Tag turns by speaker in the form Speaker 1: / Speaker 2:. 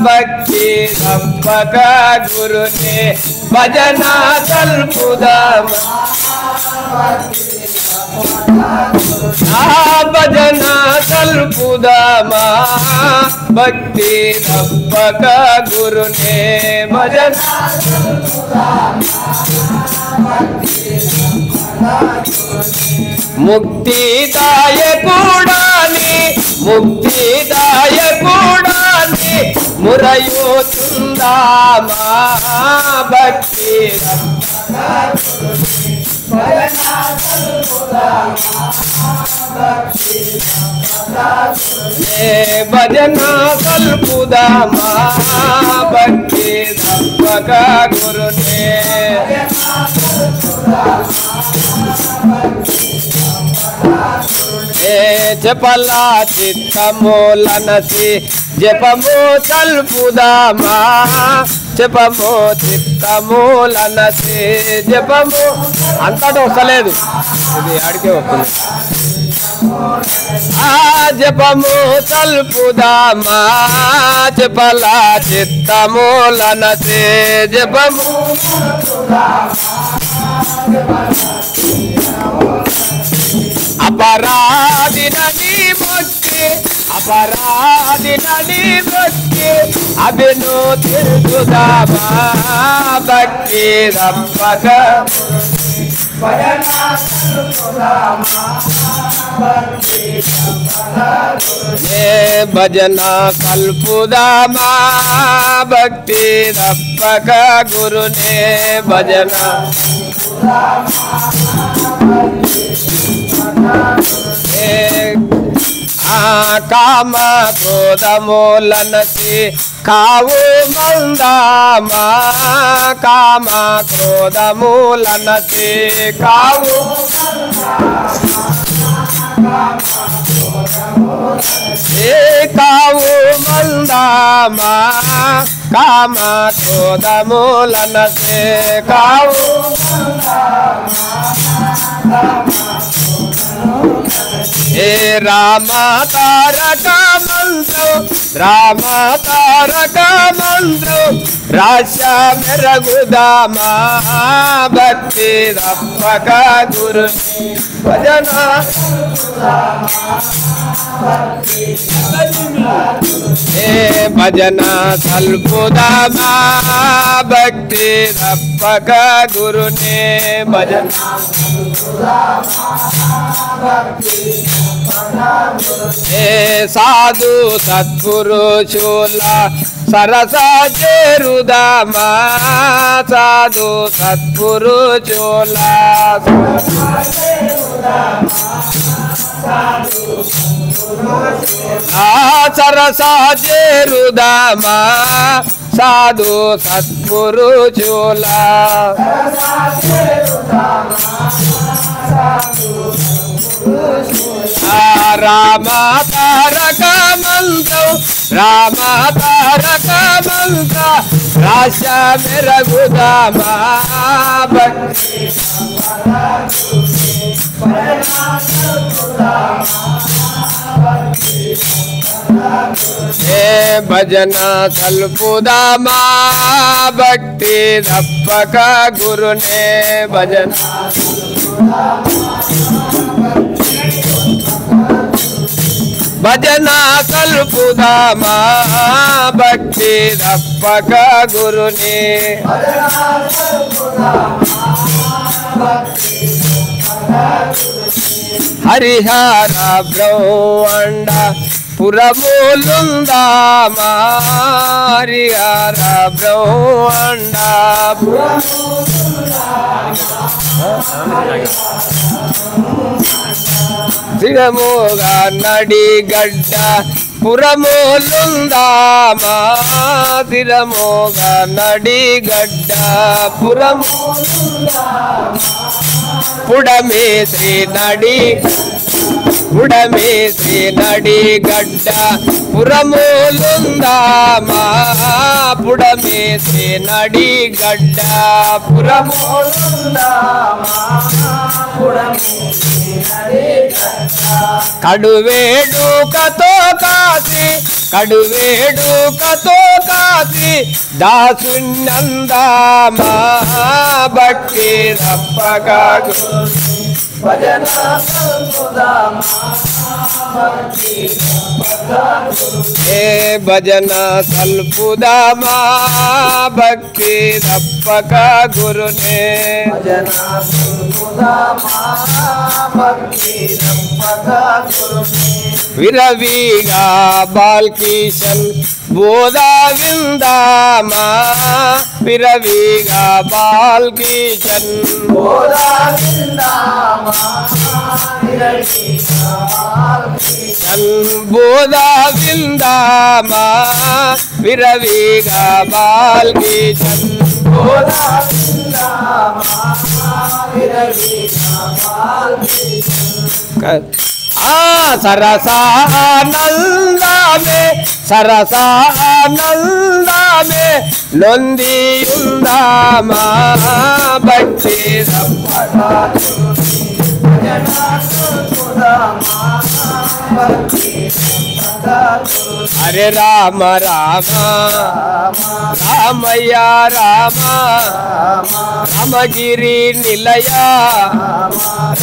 Speaker 1: భక్తి తప్పక గురునే భజన కల్పుదామా భజన కల్పుదామా భక్తి తప్పక గురునే భజన ముక్తిదాయకుడాని ముక్తిదాయకుడాని మురయూతుందామా భక్తి భజన కల్పుదామా భక్తి తప్పక గురునే చెప్పలా చిత్తమూలనసి జపము కల్పుదామా జపము చిత్తమూలనసి జపము అంతటా వస్తలేదు ఇది ఆడికే వస్తుంది జపము కల్పుదామా చెప్పలా చిత్తమూలనసి జపము అపరాధినని మొక్కి అపరాధినని మొక్కి అభిను తిరుగుదామా భక్తి తప్పక భజన కల్పుదామా భక్తి తప్పక గురునే భజన కామ క్రోధమూలనసి కావు మందామా కామ క్రోధమూలనసి కావు కావు మందామా కామ క్రోధమూలనసి కావు రామ తారక మంత్రం రామ తారక మంత్రం రాశ మెరగుదామా భక్తి తప్పక గురు భజన భజన కల్పుదామా భక్తి తప్పక గురునే భజన సాధు సత్పురుషుల సరస చేరుదామా సాధు సత్పురుషుల సరస చేరుదామా సాధు సత్పురుషుల రామ తారక మంత్రం రామ తారక మంత్ర రాశ మెరగుదామా భక్తి భజన కల్పుదామా భక్తి తప్పక గురునే భజన భజన కల్పుదామా భక్తి తప్పక గురుని హరిహర బ్రహ్మాండ పురములుందామా హరిహర బ్రహ్మాండ దినముగా నడిగడ్డ పురములుందామా దినముగా నడిగడ్డ పురము పుడమి శ్రీ నడి పుడమి శ్రీ నడిగడ్డ పురములుందామా పుడమి శ్రీ నడిగడ్డ పురములుందామా కడువేడుకతో కాసి కడువేడుకతో కాసి దాసున్నందామా భక్తి రప్పగా
Speaker 2: భజన సల్పుదామా భక్తి
Speaker 1: ఏ భజన సల్పుదామా భక్తి రప్పక గురునే
Speaker 2: భజన సల్పుదామా భక్తి రప్పక గురునే
Speaker 1: విరవిగా బాల్కిషన్ బోధా విందామా విరవిగా బాల్కిషన్
Speaker 2: బోధా విందామా విరవిగా బాల్కిషన్
Speaker 1: బోధా విందామా విరవిగా బాల్కిషన్
Speaker 2: బోధా విందామా విరవిగా బాల్కిషన్
Speaker 1: సరసానందమే నొందియుందామా భక్తి రప్పగా హరే రామ రామ రామయ్య రామ రామగిరి నిలయ